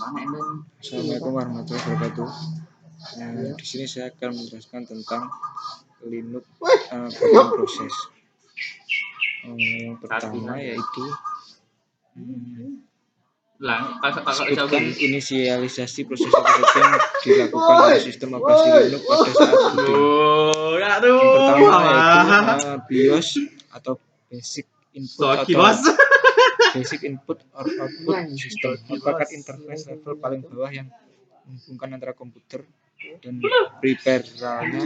Assalamualaikum warahmatullahi wabarakatuh. Di sini saya akan menjelaskan tentang Linux building proses. Yang pertama yaitu sebutkan inisialisasi proses operating dilakukan oleh sistem operasi Linux pada saat booting. Yang pertama yaitu BIOS atau Basic Input or Output System, merupakan interface level paling bawah yang menghubungkan antara komputer dan peripheralnya.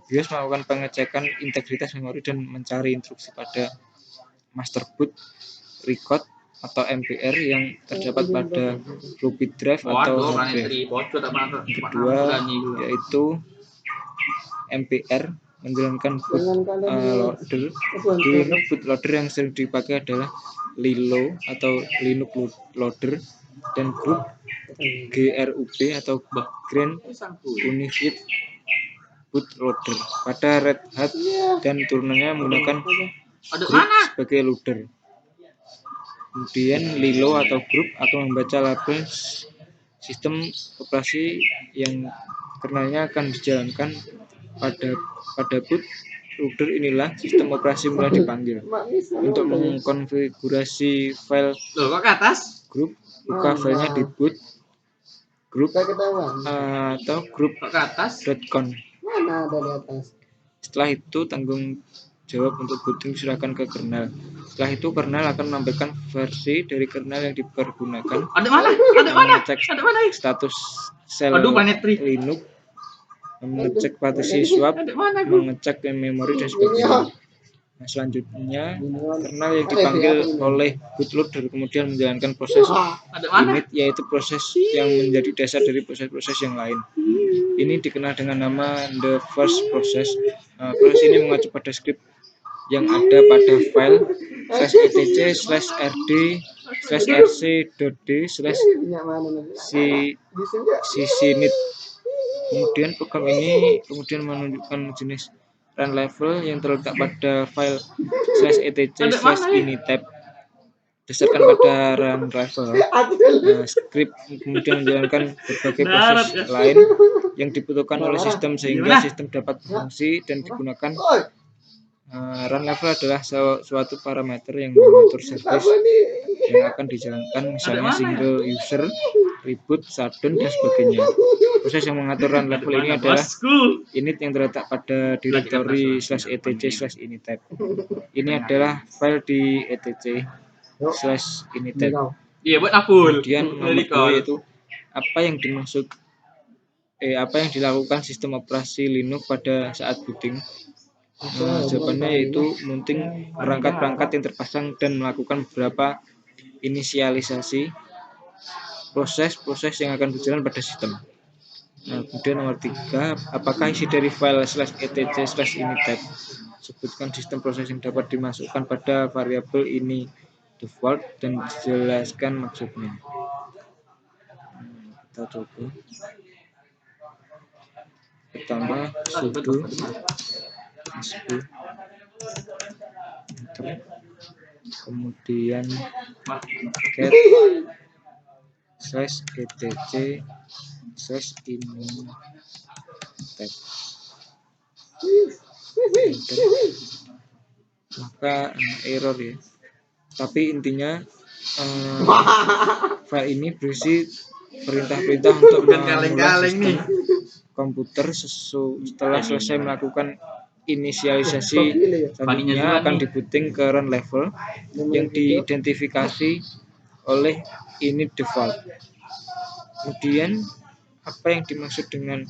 BIOS melakukan pengecekan integritas memori dan mencari instruksi pada master boot, record atau MBR yang terdapat pada floppy drive atau hard drive. Yang kedua yaitu MBR menjalankan bootloader. Di Linux, bootloader yang sering dipakai adalah Lilo atau Linux Loader dan grup GRUB atau Grand Unified Bootloader. Pada Red Hat dan turunannya menggunakan grup sebagai loader. Kemudian Lilo atau grup akan membaca label sistem operasi yang kernelnya akan dijalankan pada boot loader. Inilah sistem operasi mulai dipanggil. Untuk mengkonfigurasi file grup, buka filenya di boot grup atau group.conf. Setelah itu tanggung jawab untuk booting diserahkan ke kernel. Setelah itu kernel akan menampilkan versi dari kernel yang dipergunakan, mengecek status shell Linux, mengecek partisi swap, mengecek memori dan sebagainya. Nah, selanjutnya kernel yang dipanggil oleh bootloader kemudian menjalankan proses init, yaitu proses yang menjadi dasar dari proses-proses yang lain. Ini dikenal dengan nama the first process. Proses ini mengacu pada skrip yang ada pada file /etc/rd/rc.d/ccinit. Kemudian program ini kemudian menunjukkan jenis run level yang terletak pada file /etc/initab. Berdasarkan pada run level, skrip kemudian menjalankan berbagai proses lain yang dibutuhkan oleh sistem sehingga sistem dapat berfungsi dan digunakan. Run level adalah suatu parameter yang mengatur service yang akan dijalankan, misalnya single user, reboot, shutdown, dan sebagainya. Proses yang mengatur run level ini adalah init yang terletak pada directory /etc/initab. Ini adalah file di etc/initab. Kemudian nomor 2 yaitu apa yang dilakukan sistem operasi Linux pada saat booting. Jawabannya yaitu mounting perangkat-perangkat yang terpasang dan melakukan beberapa inisialisasi proses-proses yang akan berjalan pada sistem. Kemudian nomor 3, apakah isi dari file /etc/initab? Sebutkan sistem proses yang dapat dimasukkan pada variabel ini default dan jelaskan maksudnya. Kita coba. Pertama sudo kemudian get /etc/initab, maka error ya. Tapi intinya file ini berisi perintah-perintah untuk mengulang sistem komputer. Setelah selesai melakukan inisialisasi, selanjutnya akan dibooting ke run level yang diidentifikasi oleh init default. Kemudian apa yang dimaksud dengan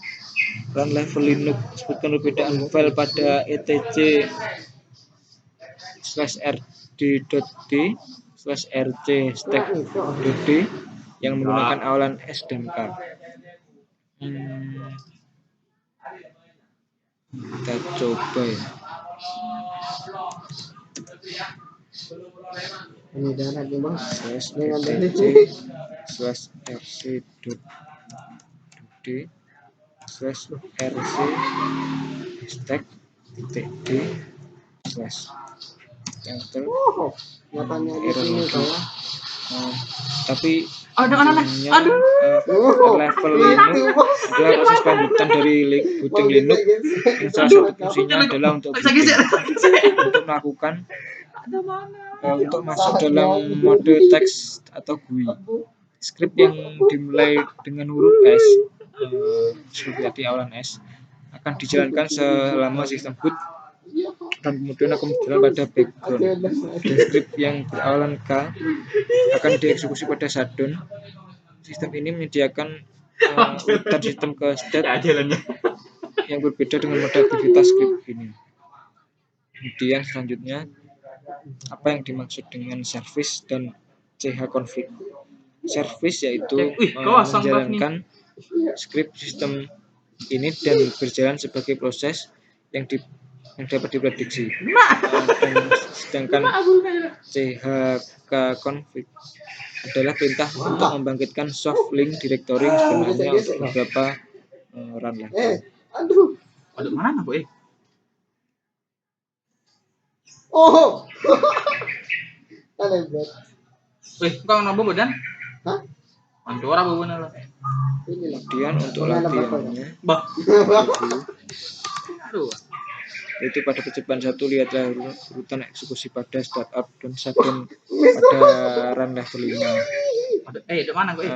run level Linux? Sebutkan perbedaan file pada etc/rd.d/rc/stack.d yang menggunakan awalan S dan K. Kita coba ya. /etc/rc/stack.d/ enter. Error lagi. Tapi Intinya, level ini adalah proses lanjutan dari booting Linux yang salah satu fungsinya adalah untuk melakukan untuk masuk dalam mode teks atau GUI. Skrip yang dimulai dengan huruf S, seperti awalan S, akan dijalankan selama sistem boot dan kemudian akan berjalan pada background. Dan skrip yang berawalan K akan dieksekusi pada shutdown. Sistem ini menyediakan urutan sistem ke state yang berbeda dengan mode aktivitas skrip ini. Kemudian selanjutnya, apa yang dimaksud dengan service dan chconfig? Service yaitu menjalankan skrip sistem ini dan berjalan sebagai proses yang dapat diprediksi. Sedangkan chkconfig adalah perintah untuk membangkitkan soft link directory sebenarnya untuk beberapa run level. Aduh mana boy? Oh. Aneh banget. Wih, kau nambah badan? Hah? Mancora bawa lo. Kemudian untuk latihannya, Aduh. itu pada percobaan 1 lihatlah urutan eksekusi pada startup dan shutdown pada run level 5. Di mana gue?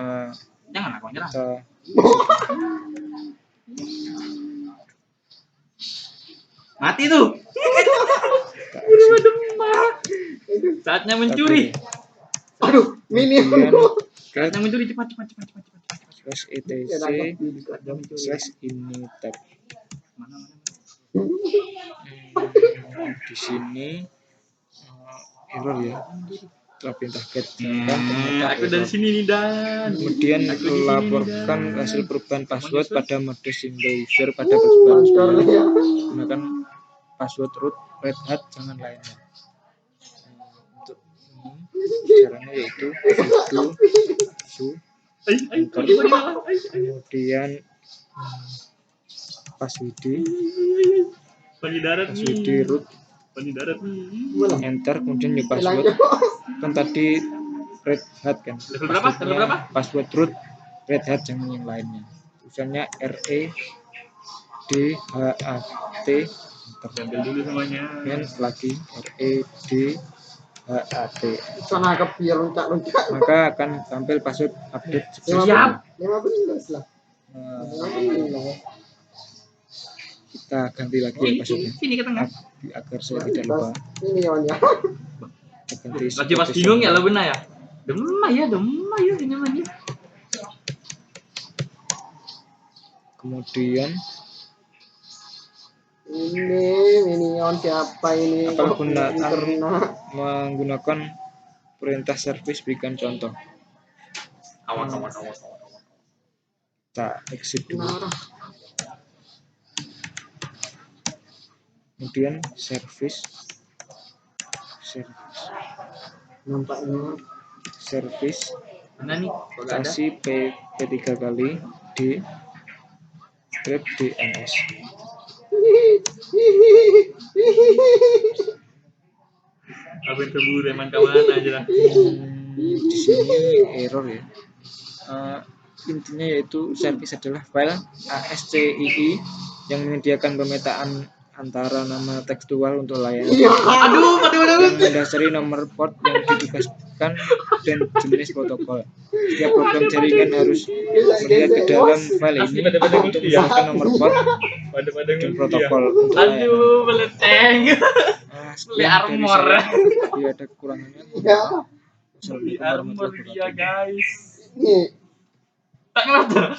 Jangan aku nyerang. Mati tuh. Saatnya mencuri. Aduh, minimum. Saatnya mencuri cepat. /etc/initer. Di sini error ya. Telah perintah get aku dari sini nih dan. Kemudian laporkan hasil perubahan password pada mode single user pada percobaan gunakan password root Red Hat jangan lainnya. Untuk ini caranya yaitu sudo enter, kemudian password root enter, kemudian new password kan tadi Red Hat kan, level berapa? Password root Red Hat jangan yang lainnya, tulisannya REDHAT ambil dulu semuanya dan lagi REDHAT Sana ke biar loncat. maka akan tampil password update siap 15 lah. kita ganti lagi ya passwordnya sini ke tengah agar saya tidak lupa. Ini kawannya. lagi pas bingung ya lo benar ya demai ya ini namanya. Kemudian ini minion siapa ini? apabila menggunakan perintah service berikan contoh. Awas. Kita exit dulu. Kemudian service nampaknya service mana nih? kasih P3 kali D script DNS. Abang keburu emang kemana aja lah. Di sini error ya. Intinya yaitu service adalah file ASCII yang menyediakan pemetaan antara nama tekstual untuk layanan yang mendasari nomor port yang ditugaskan dan jenis protokol. Setiap program jaringan harus melihat ke dalam file ini untuk menyediakan nomor port dan protokol untuk layanan. Aduh, meleteng. Beli armor. Jadi ada kekurangannya. Beli armor dia guys. Nih. Tak ngerti.